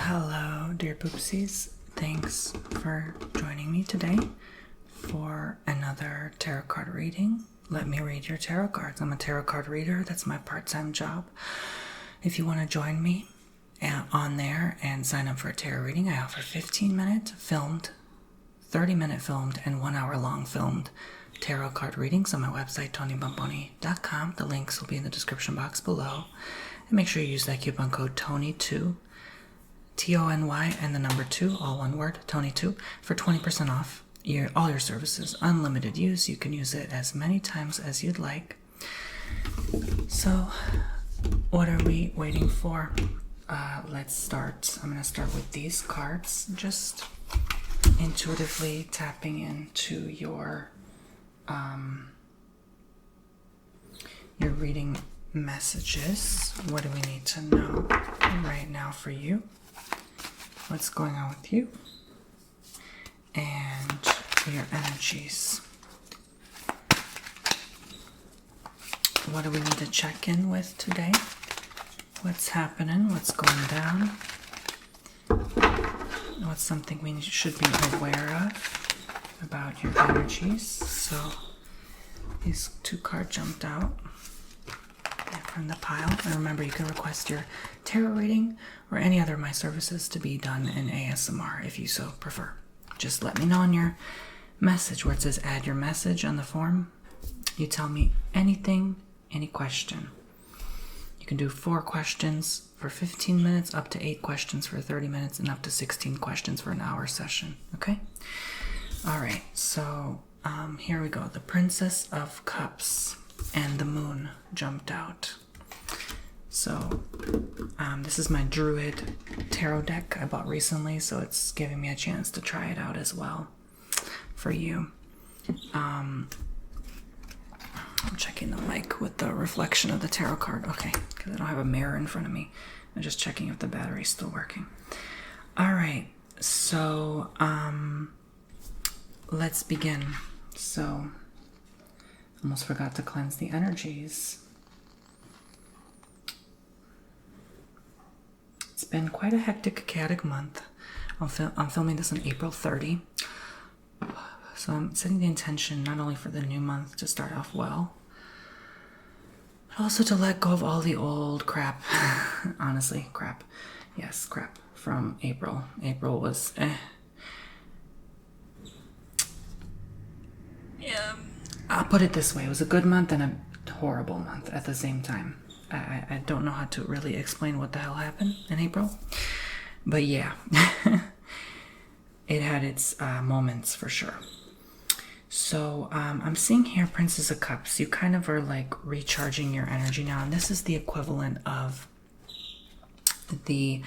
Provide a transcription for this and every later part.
Hello, dear poopsies. Thanks for joining me today for another tarot card reading. Let me read your tarot cards. I'm a tarot card reader. That's my part-time job. If you want to join me on there and sign up for a tarot reading, I offer 15-minute filmed, 30-minute filmed, and 1 hour long filmed tarot card readings on my website, TonyBomboni.com. The links will be in the description box below. And make sure you use that coupon code TONY2, TONY, and the number 2, all one word, TONY2, for 20% off all your services. Unlimited use. You can use it as many times as you'd like. So, what are we waiting for? Let's start. I'm going to start with these cards, just intuitively tapping into your reading messages. What do we need to know right now for you? What's going on with you and your energies? What do we need to check in with today? What's happening? What's going down? What's something we should be aware of about your energies? So these two cards jumped out from the pile. And remember, you can request your tarot reading or any other of my services to be done in ASMR if you so prefer. Just let me know in your message where it says add your message on the form. You tell me anything, any question. You can do 4 questions for 15 minutes, up to 8 questions for 30 minutes, and up to 16 questions for an hour session. Okay? All right, so here we go. The Princess of Cups and the Moon jumped out. So this is my Druid tarot deck I bought recently, so it's giving me a chance to try it out as well for you. I'm checking the mic with the reflection of the tarot card. Okay, because I don't have a mirror in front of me. I'm just checking if the battery's still working. All right, so let's begin. So almost forgot to cleanse the energies. It's been quite a hectic, chaotic month. I'm filming this on April 30. So I'm setting the intention not only for the new month to start off well, but also to let go of all the old crap. Honestly, crap. Yes, crap from April. April was Yeah, I'll put it this way. It was a good month and a horrible month at the same time. I don't know how to really explain what the hell happened in April. But yeah, it had its moments for sure. So I'm seeing here Princess of Cups. You kind of are like recharging your energy now. And this is the equivalent of the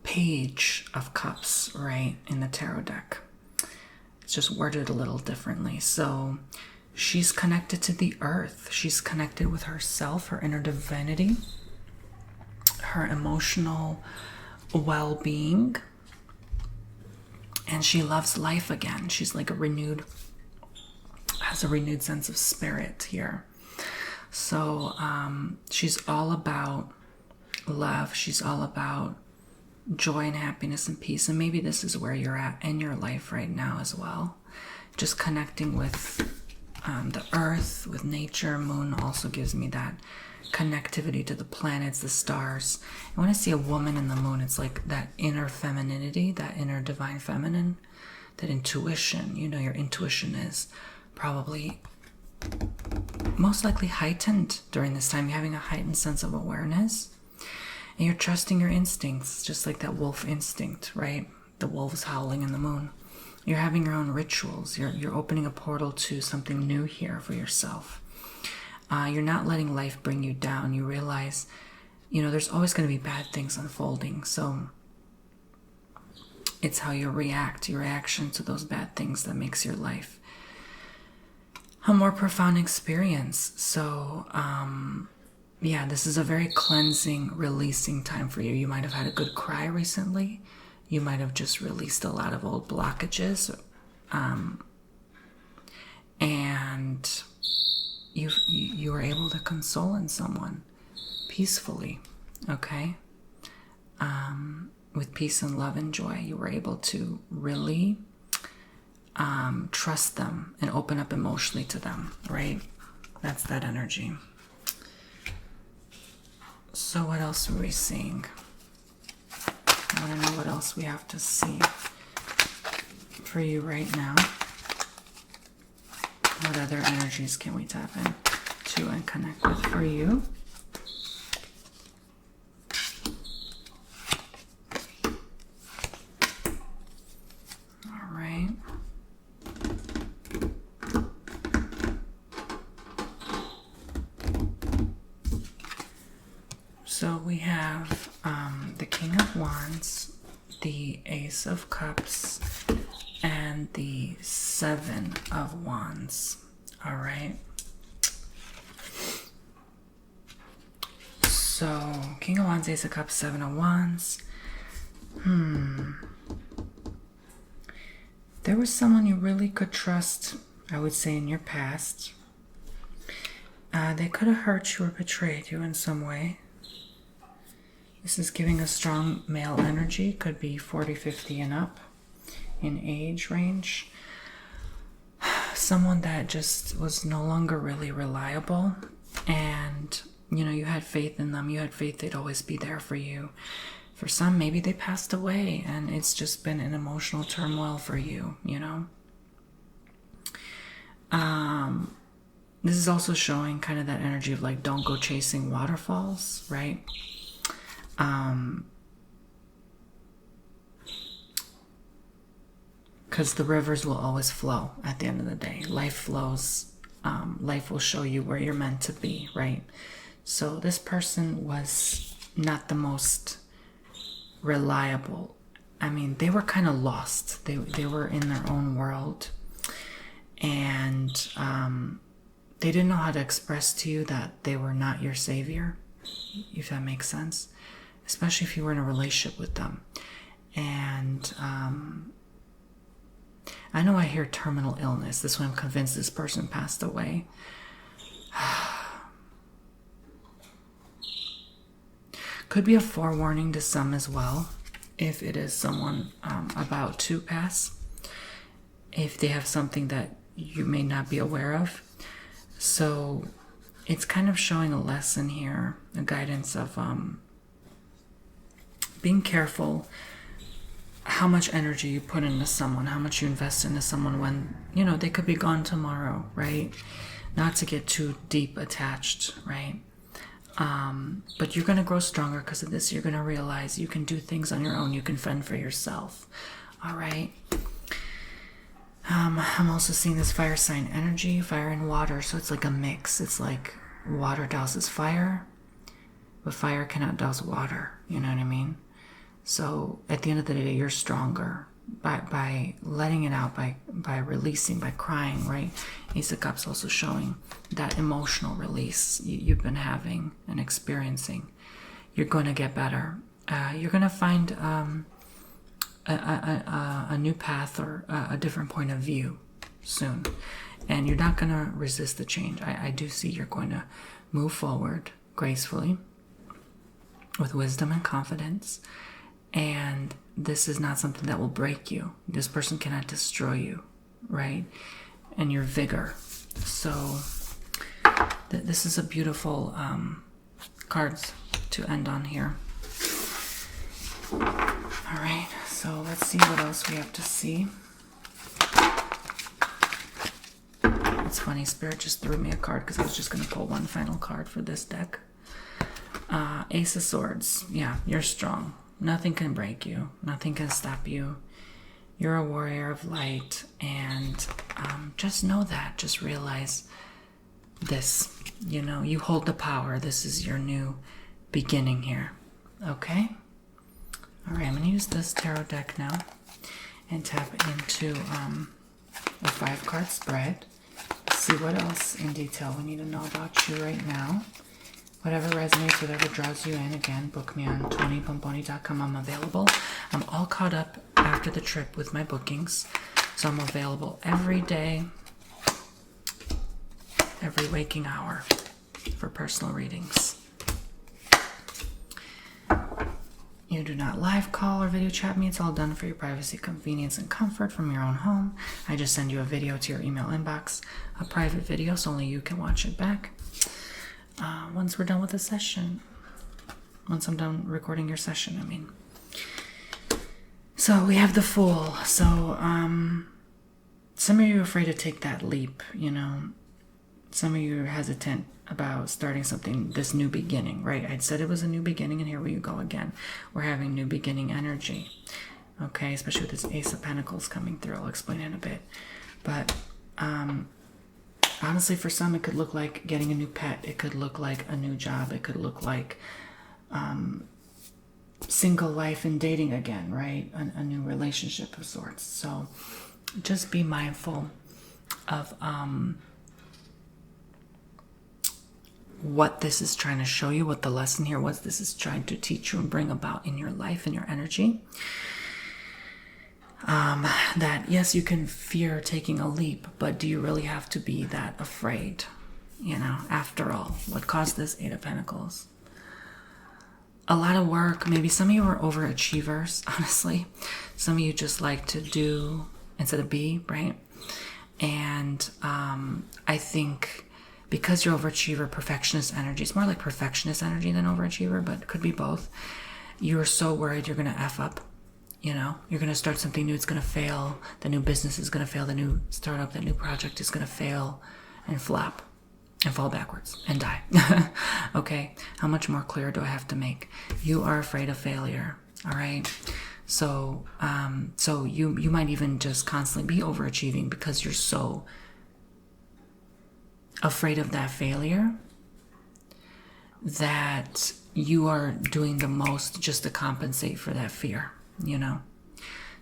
Page of Cups, right, in the tarot deck. It's just worded a little differently. So she's connected to the earth. She's connected with herself, her inner divinity, her emotional well-being, and she loves life again. She's like has a renewed sense of spirit here. So she's all about love. She's all about joy and happiness and peace. And maybe this is where you're at in your life right now as well. Just connecting with the earth, with nature. Moon also gives me that connectivity to the planets, the stars. And when I see a woman in the moon, it's like that inner femininity, that inner divine feminine, that intuition. You know, your intuition is probably most likely heightened during this time. You're having a heightened sense of awareness. And you're trusting your instincts, just like that wolf instinct, right? The wolves howling in the moon. You're having your own rituals. You're opening a portal to something new here for yourself. You're not letting life bring you down. You realize, there's always going to be bad things unfolding. So it's how you react, your reaction to those bad things that makes your life a more profound experience. So, yeah, this is a very cleansing, releasing time for you. You might have had a good cry recently. You might have just released a lot of old blockages. And you were able to console in someone peacefully, okay? with peace and love and joy. You were able to really trust them and open up emotionally to them, right? That's that energy. So what else are we seeing? I want to know what else we have to see for you right now. What other energies can we tap into and connect with for you? All right. So we have the King of Wands, the Ace of Cups, and the Seven of Wands. All right. So King of Wands, Ace of Cups, Seven of Wands. There was someone you really could trust, I would say, in your past. They could have hurt you or betrayed you in some way. This is giving a strong male energy. Could be 40, 50 and up in age range. Someone that just was no longer really reliable. And, you know, you had faith in them. You had faith they'd always be there for you. For some, maybe they passed away and it's just been an emotional turmoil for you, you know. This is also showing kind of that energy of like, don't go chasing waterfalls, right? Because the rivers will always flow at the end of the day. Life flows. Life will show you where you're meant to be, right? So this person was not the most reliable. I mean, they were kind of lost. They were in their own world. And they didn't know how to express to you that they were not your savior, if that makes sense. Especially if you were in a relationship with them. And I know I hear terminal illness. This one, I'm convinced this person passed away. Could be a forewarning to some as well, if it is someone about to pass. If they have something that you may not be aware of. So it's kind of showing a lesson here, a guidance of being careful how much energy you put into someone, how much you invest into someone when, you know, they could be gone tomorrow, right? Not to get too deep attached, right? But you're going to grow stronger because of this. You're going to realize you can do things on your own. You can fend for yourself, all right? I'm also seeing this fire sign energy, fire and water. So it's like a mix. It's like water douses fire, but fire cannot douse water. You know what I mean? So at the end of the day, you're stronger by letting it out, by releasing, by crying, right? Ace of Cups also showing that emotional release you've been having and experiencing. You're going to get better. You're going to find a new path or a different point of view soon. And you're not going to resist the change. I do see you're going to move forward gracefully with wisdom and confidence. And this is not something that will break you. This person cannot destroy you, right? And your vigor. So this is a beautiful cards to end on here. All right, so let's see what else we have to see. It's funny, Spirit just threw me a card because I was just going to pull one final card for this deck. Ace of Swords. Yeah, you're strong. Nothing can break you. Nothing can stop you. You're a warrior of light. And just know that. Just realize this. You know, you hold the power. This is your new beginning here. Okay? All right, I'm going to use this tarot deck now and tap into a 5-card spread. See what else in detail we need to know about you right now. Whatever resonates, whatever draws you in. Again, book me on TonyBomboni.com. I'm available. I'm all caught up after the trip with my bookings. So I'm available every day, every waking hour for personal readings. You do not live call or video chat me. It's all done for your privacy, convenience, and comfort from your own home. I just send you a video to your email inbox, a private video, so only you can watch it back. Once we're done with the session, once I'm done recording your session, I mean. So we have the Fool. So some of you are afraid to take that leap, you know. Some of you are hesitant about starting something, this new beginning, right? I said it was a new beginning, and here we go again. We're having new beginning energy, okay? Especially with this Ace of Pentacles coming through. I'll explain in a bit. But honestly, for some, it could look like getting a new pet. It could look like a new job. It could look like single life and dating again, right? A new relationship of sorts. So just be mindful of what this is trying to show you, what the lesson here was this is trying to teach you and bring about in your life and your energy. That yes, you can fear taking a leap, but do you really have to be that afraid? You know, after all, what caused this Eight of Pentacles? A lot of work. Maybe some of you are overachievers, honestly. Some of you just like to do instead of be, right? And I think because you're overachiever, perfectionist energy, it's more like perfectionist energy than overachiever, but it could be both. You're so worried you're going to F up. You know, you're going to start something new, it's going to fail. The new business is going to fail. The new startup, the new project is going to fail and flop and fall backwards and die. Okay, how much more clear do I have to make? You are afraid of failure, all right? So you might even just constantly be overachieving because you're so afraid of that failure that you are doing the most just to compensate for that fear, you know?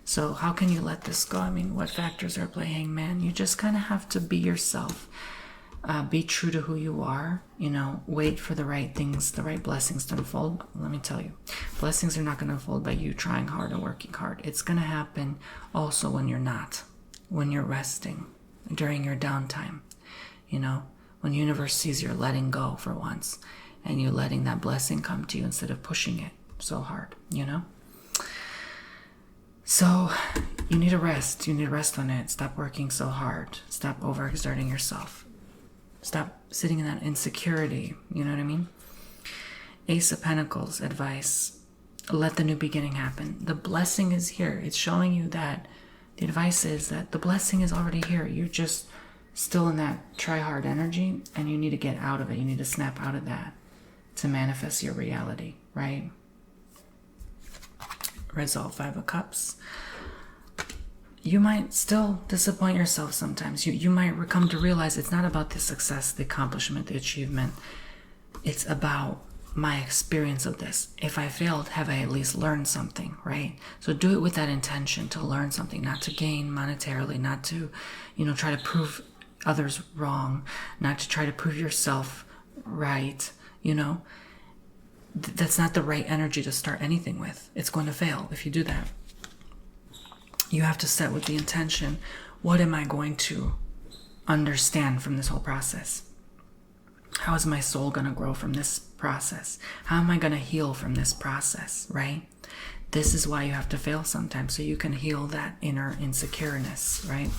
So how can you let this go? I mean, what factors are playing, man? You just kind of have to be yourself. Be true to who you are, you know, wait for the right things, the right blessings to unfold. Let me tell you, blessings are not going to unfold by you trying hard or working hard. It's going to happen also when you're not, when you're resting, during your downtime, you know, when the universe sees you're letting go for once and you're letting that blessing come to you instead of pushing it so hard, you know? So you need a rest. You need to rest on it. Stop working so hard. Stop overexerting yourself. Stop sitting in that insecurity. You know what I mean? Ace of Pentacles advice. Let the new beginning happen. The blessing is here. It's showing you that the advice is that the blessing is already here. You're just still in that try hard energy and you need to get out of it. You need to snap out of that to manifest your reality, right? Resolve, Five of Cups. You might still disappoint yourself sometimes. You might come to realize it's not about the success, the accomplishment, the achievement. It's about my experience of this. If I failed, have I at least learned something, right? So do it with that intention to learn something, not to gain monetarily, not to, you know, try to prove others wrong, not to try to prove yourself right, you know. That's not the right energy to start anything with. It's going to fail if you do that. You have to set with the intention, what am I going to understand from this whole process? How is my soul going to grow from this process? How am I going to heal from this process, right? This is why you have to fail sometimes, so you can heal that inner insecureness, right?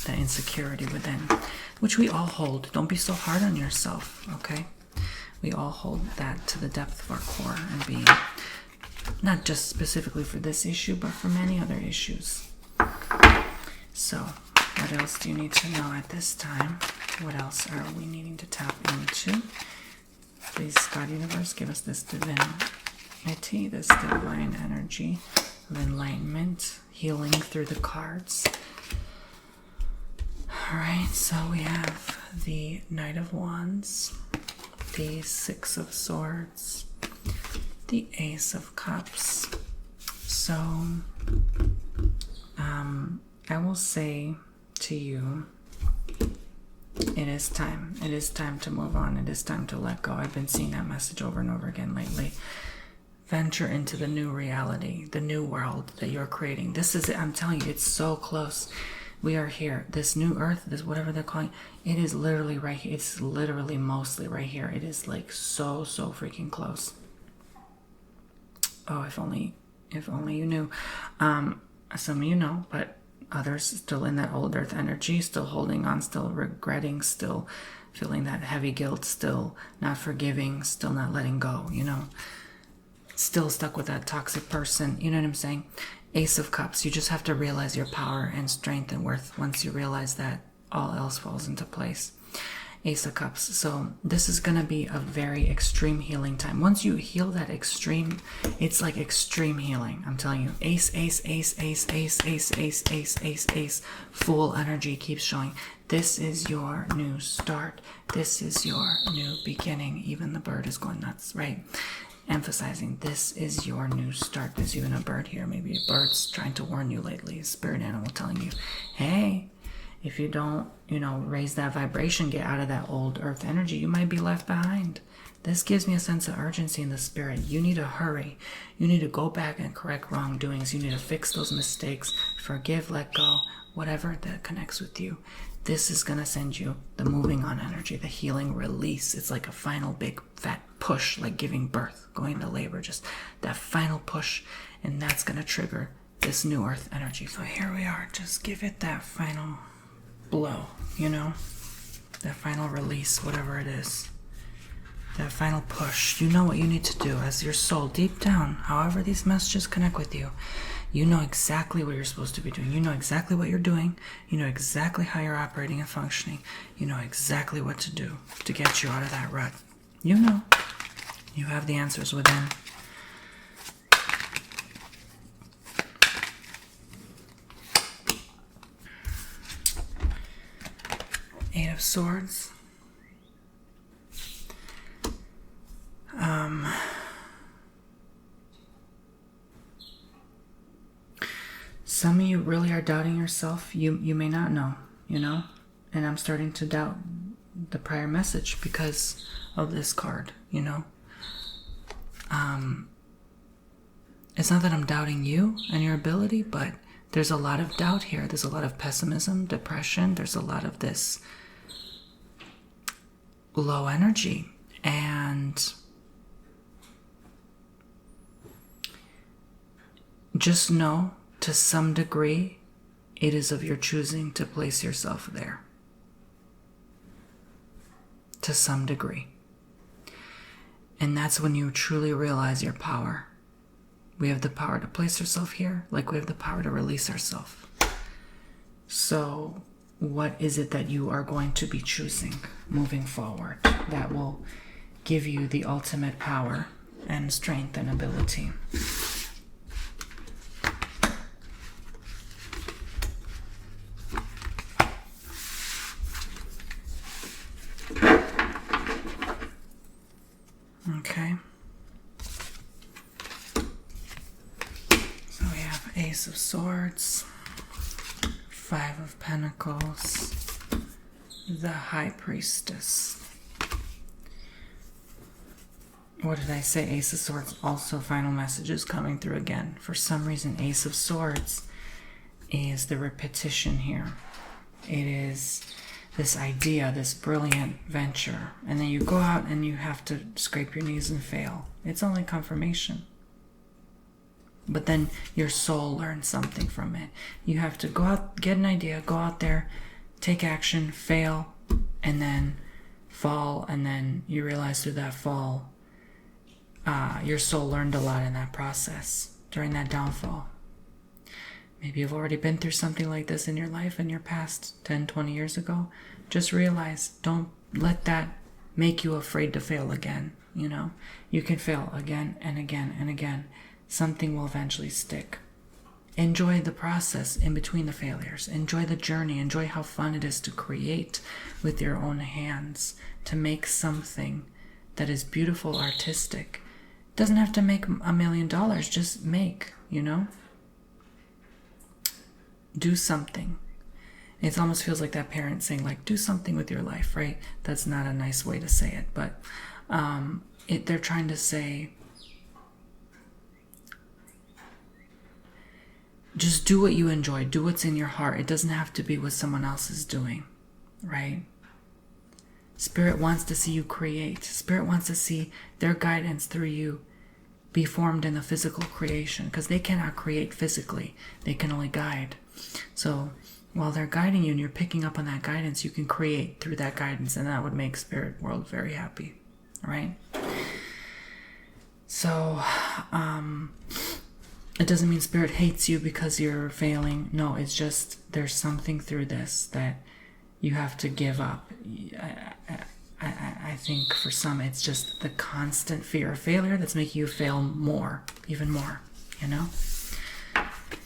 That insecurity within, which we all hold. Don't be so hard on yourself, okay? We all hold that to the depth of our core and being. Not just specifically for this issue, but for many other issues. So, what else do you need to know at this time? What else are we needing to tap into? Please, God Universe, give us this divinity, this divine energy of enlightenment, healing through the cards. Alright, so we have the Knight of Wands, the Six of Swords, the Ace of Cups. So, I will say to you, it is time. It is time to move on. It is time to let go. I've been seeing that message over and over again lately. Venture into the new reality, the new world that you're creating. This is it. I'm telling you, it's so close. We are here. This new earth, this whatever they're calling, it is literally right here. It's literally mostly right here. It is like so freaking close. Oh, if only you knew. Some of you know, but others still in that old earth energy, still holding on, still regretting, still feeling that heavy guilt, still not forgiving, still not letting go, still stuck with that toxic person. You know what I'm saying? Ace of Cups. You just have to realize your power and strength and worth. Once you realize that, all else falls into place. Ace of Cups. So this is going to be a very extreme healing time. Once you heal that extreme, it's like extreme healing. I'm telling you. Ace, ace, ace, ace, ace, ace, ace, ace, ace, ace. Full energy keeps showing. This is your new start. This is your new beginning. Even the bird is going nuts, right? Emphasizing this is your new start. There's even a bird here. Maybe a bird's trying to warn you lately. A spirit animal telling you, hey, if you don't, raise that vibration, get out of that old earth energy, you might be left behind. This gives me a sense of urgency in the spirit. You need to hurry. You need to go back and correct wrongdoings. You need to fix those mistakes, forgive, let go, whatever that connects with you. This is going to send you the moving on energy, the healing release. It's like a final big fat push, like giving birth, going into labor, just that final push. And that's going to trigger this new earth energy. So here we are. Just give it that final blow, that final release, whatever it is, that final push. You know what you need to do as your soul deep down. However these messages connect with you, you know exactly what you're supposed to be doing. You know exactly what you're doing. You know exactly how you're operating and functioning. You know exactly what to do to get you out of that rut. You have the answers within. Eight of Swords. Some of you really are doubting yourself. You may not know, and I'm starting to doubt the prior message because of this card, It's not that I'm doubting you and your ability, but there's a lot of doubt here. There's a lot of pessimism, depression. There's a lot of this low energy. And just know, to some degree, it is of your choosing to place yourself there. To some degree. And that's when you truly realize your power. We have the power to place ourselves here, like we have the power to release ourselves. So what is it that you are going to be choosing moving forward that will give you the ultimate power and strength and ability? Okay. So we have Ace of Swords, Five of Pentacles, the High Priestess. What did I say? Ace of Swords, also final messages coming through again. For some reason, Ace of Swords is the repetition here. It is this idea, this brilliant venture, and then you go out and you have to scrape your knees and fail. It's only confirmation. But then your soul learns something from it. You have to go out, get an idea, go out there, take action, fail, and then fall, and then you realize through that fall, your soul learned a lot in that process, during that downfall. Maybe you've already been through something like this in your life in your past 10, 20 years ago. Just realize, don't let that make you afraid to fail again. You can fail again and again and again. Something will eventually stick. Enjoy the process in between the failures. Enjoy the journey. Enjoy how fun it is to create with your own hands, to make something that is beautiful, artistic. Doesn't have to make $1 million. Just make, do something. It almost feels like that parent saying, like, do something with your life, right? That's not a nice way to say it, but they're trying to say, just do what you enjoy. Do what's in your heart. It doesn't have to be what someone else is doing, right? Spirit wants to see you create. Spirit wants to see their guidance through you be formed in the physical creation, because they cannot create physically. They can only guide. So while they're guiding you and you're picking up on that guidance, you can create through that guidance, and that would make spirit world very happy, right? So it doesn't mean spirit hates you because you're failing. No, it's just there's something through this that you have to give up. I think for some it's just the constant fear of failure that's making you fail more, even more, you know?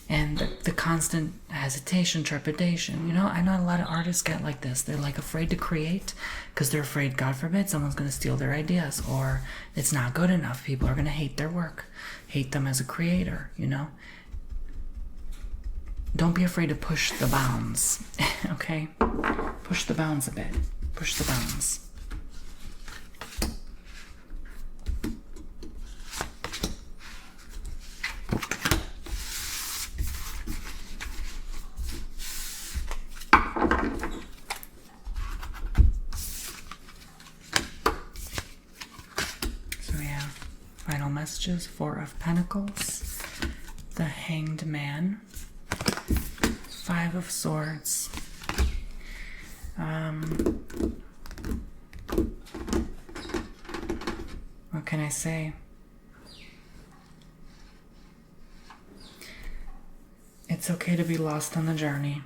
And the constant hesitation, trepidation. You know, I know a lot of artists get like this. They're like afraid to create because they're afraid, God forbid, someone's going to steal their ideas, or it's not good enough. People are going to hate their work, hate them as a creator, you know? Don't be afraid to push the bounds, okay? Push the bounds a bit. Push the bounds. Messages, Four of Pentacles, the Hanged Man, Five of Swords, what can I say? It's okay to be lost on the journey.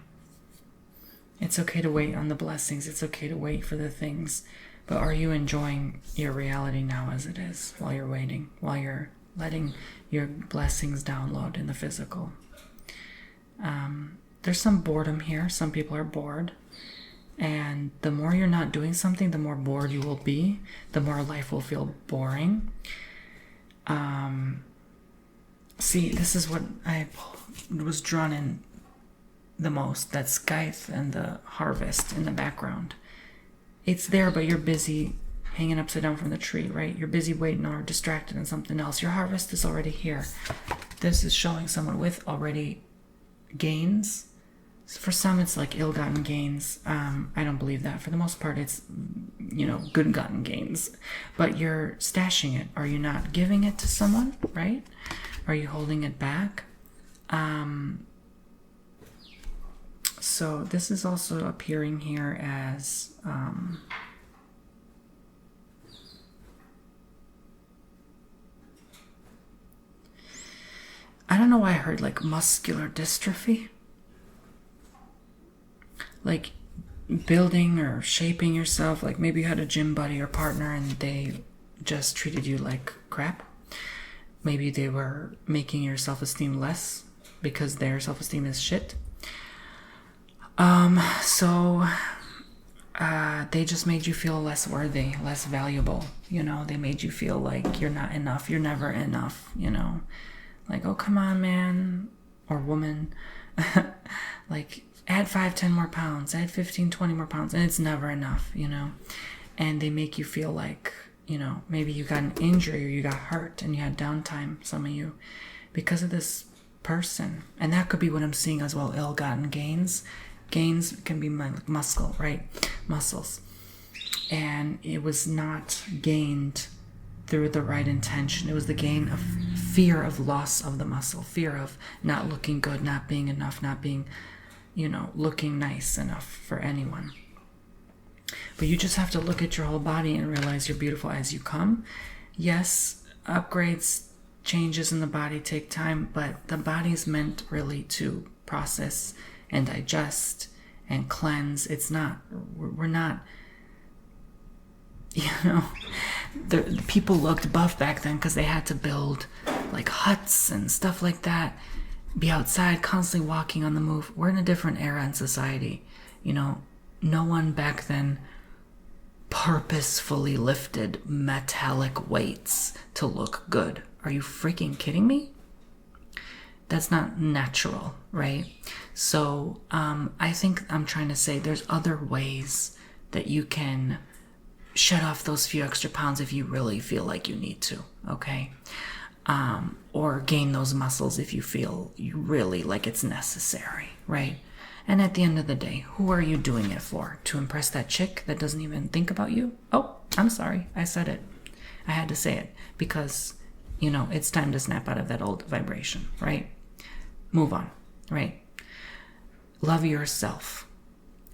It's okay to wait on the blessings. It's okay to wait for the things. But are you enjoying your reality now as it is while you're waiting, while you're letting your blessings download in the physical? There's some boredom here. Some people are bored. And the more you're not doing something, the more bored you will be. The more life will feel boring. See, this is what I was drawn in the most. That scythe and the harvest in the background. It's there, but you're busy hanging upside down from the tree, right? You're busy waiting or distracted on something else. Your harvest is already here. This is showing someone with already gains. So for some, it's like ill-gotten gains. I don't believe that. For the most part, it's, you know, good-gotten gains. But you're stashing it. Are you not giving it to someone, right? Are you holding it back? So this is also appearing here as I don't know why I heard like muscular dystrophy, like building or shaping yourself. Like maybe you had a gym buddy or partner and they just treated you like crap. Maybe they were making your self-esteem less because their self-esteem is shit. They just made you feel less worthy, less valuable, you know? They made you feel like you're not enough, you're never enough, you know? Like, oh, come on, man, or woman. Like, add 5, 10 more pounds, add 15, 20 more pounds, and it's never enough, you know? And they make you feel like, you know, maybe you got an injury or you got hurt and you had downtime, some of you, because of this person. And that could be what I'm seeing as well, ill-gotten gains. Gains can be muscle, right? Muscles. And it was not gained through the right intention. It was the gain of fear of loss of the muscle, fear of not looking good, not being enough, not being, you know, looking nice enough for anyone. But you just have to look at your whole body and realize you're beautiful as you come. Yes, upgrades, changes in the body take time, but the body's meant really to process and digest and cleanse. It's not, we're not, you know, the people looked buff back then because they had to build like huts and stuff like that, be outside, constantly walking on the move. We're in a different era in society. You know, no one back then purposefully lifted metallic weights to look good. Are you freaking kidding me? That's not natural, right? So I think I'm trying to say there's other ways that you can shed off those few extra pounds if you really feel like you need to, okay? Or gain those muscles if you feel you really like it's necessary, right? And at the end of the day, who are you doing it for? To impress that chick that doesn't even think about you? Oh, I'm sorry, I said it. I had to say it because you know, it's time to snap out of that old vibration, right? Move on, right? Love yourself,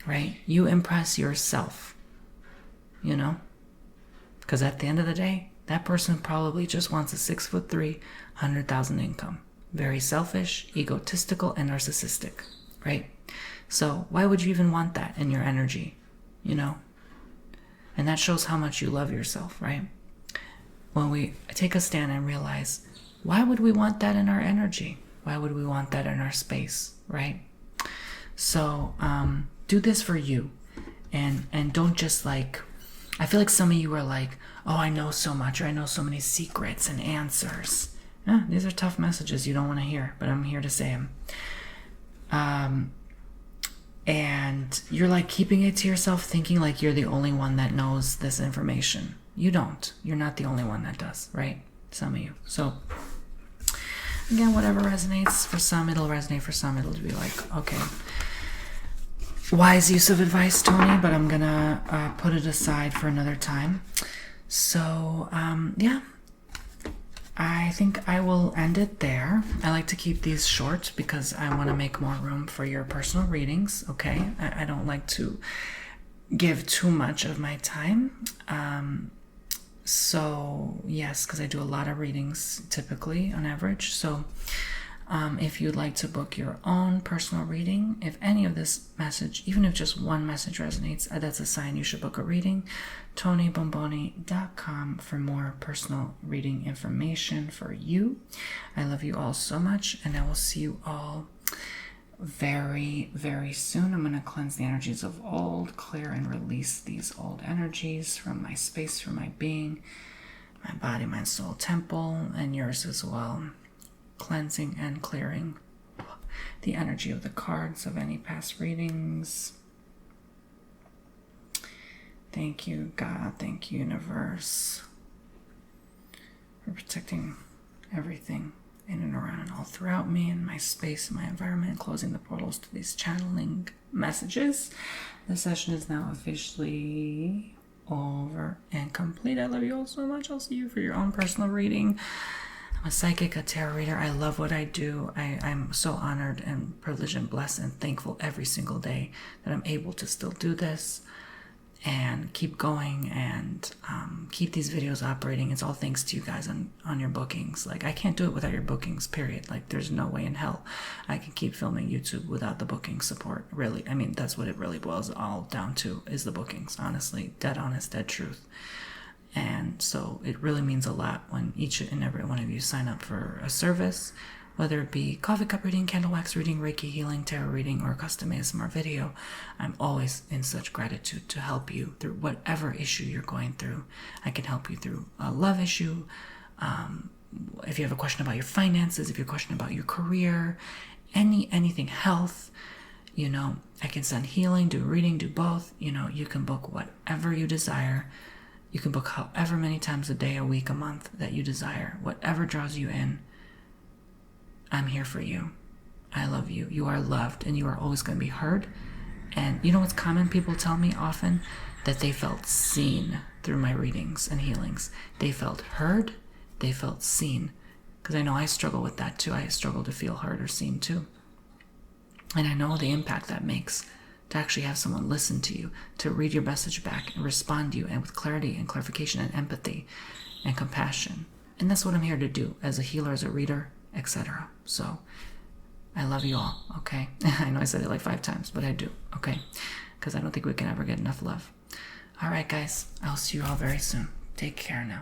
right? You impress yourself, you know? Because at the end of the day, that person probably just wants a 6'3", 100,000 income. Very selfish, egotistical, and narcissistic, right? So why would you even want that in your energy, you know? And that shows how much you love yourself, right? When we take a stand and realize, why would we want that in our energy? Why would we want that in our space, right? So do this for you. And don't just like, I feel like some of you are like, oh, I know so much, or I know so many secrets and answers. These are tough messages you don't want to hear, but I'm here to say them. And you're like keeping it to yourself, thinking like you're the only one that knows this information. You don't. You're not the only one that does, right? Some of you. So again, whatever resonates. For some, it'll resonate. For some, it'll be like, okay, wise use of advice, Tony, but I'm gonna put it aside for another time. So yeah, I think I will end it there. I like to keep these short because I want to make more room for your personal readings, okay? I don't like to give too much of my time. So yes, because I do a lot of readings typically on average. So if you'd like to book your own personal reading, if any of this message, even if just one message resonates, that's a sign you should book a reading. TonyBomboni.com for more personal reading information for you. I love you all so much, and I will see you all very, very soon. I'm going to cleanse the energies of old, clear and release these old energies from my space, from my being, my body, mind, soul, temple, and yours as well. Cleansing and clearing the energy of the cards of any past readings. Thank you, God. Thank you, universe, for protecting everything in and around and all throughout me and my space and my environment, closing the portals to these channeling messages. The session is now officially over and complete. I love you all so much. I'll see you for your own personal reading. I'm a psychic, a tarot reader. I love what I do. I'm so honored and privileged and blessed and thankful every single day that I'm able to still do this and keep going and keep these videos operating. It's all thanks to you guys on your bookings. Like, I can't do it without your bookings, period. Like, there's no way in hell I can keep filming YouTube without the booking support, really. I mean, that's what it really boils all down to, is the bookings, honestly. Dead honest, dead truth. And so it really means a lot when each and every one of you sign up for a service, whether it be coffee cup reading, candle wax reading, Reiki healing, tarot reading, or custom ASMR video. I'm always in such gratitude to help you through whatever issue you're going through. I can help you through a love issue. If you have a question about your finances, if you have a question about your career, anything, health, you know, I can send healing, do reading, do both. You know, you can book whatever you desire. You can book however many times a day, a week, a month that you desire. Whatever draws you in, I'm here for you. I love you. You are loved, and you are always going to be heard. And you know what's common? People tell me often that they felt seen through my readings and healings. They felt heard. They felt seen. Because I know I struggle with that too. I struggle to feel heard or seen too. And I know the impact that makes to actually have someone listen to you, to read your message back and respond to you, and with clarity and clarification and empathy and compassion. And that's what I'm here to do as a healer, as a reader, etc. So I love you all, okay? I know I said it like 5 times, but I do, okay? Because I don't think we can ever get enough love. All right, guys, I'll see you all very soon. Take care now.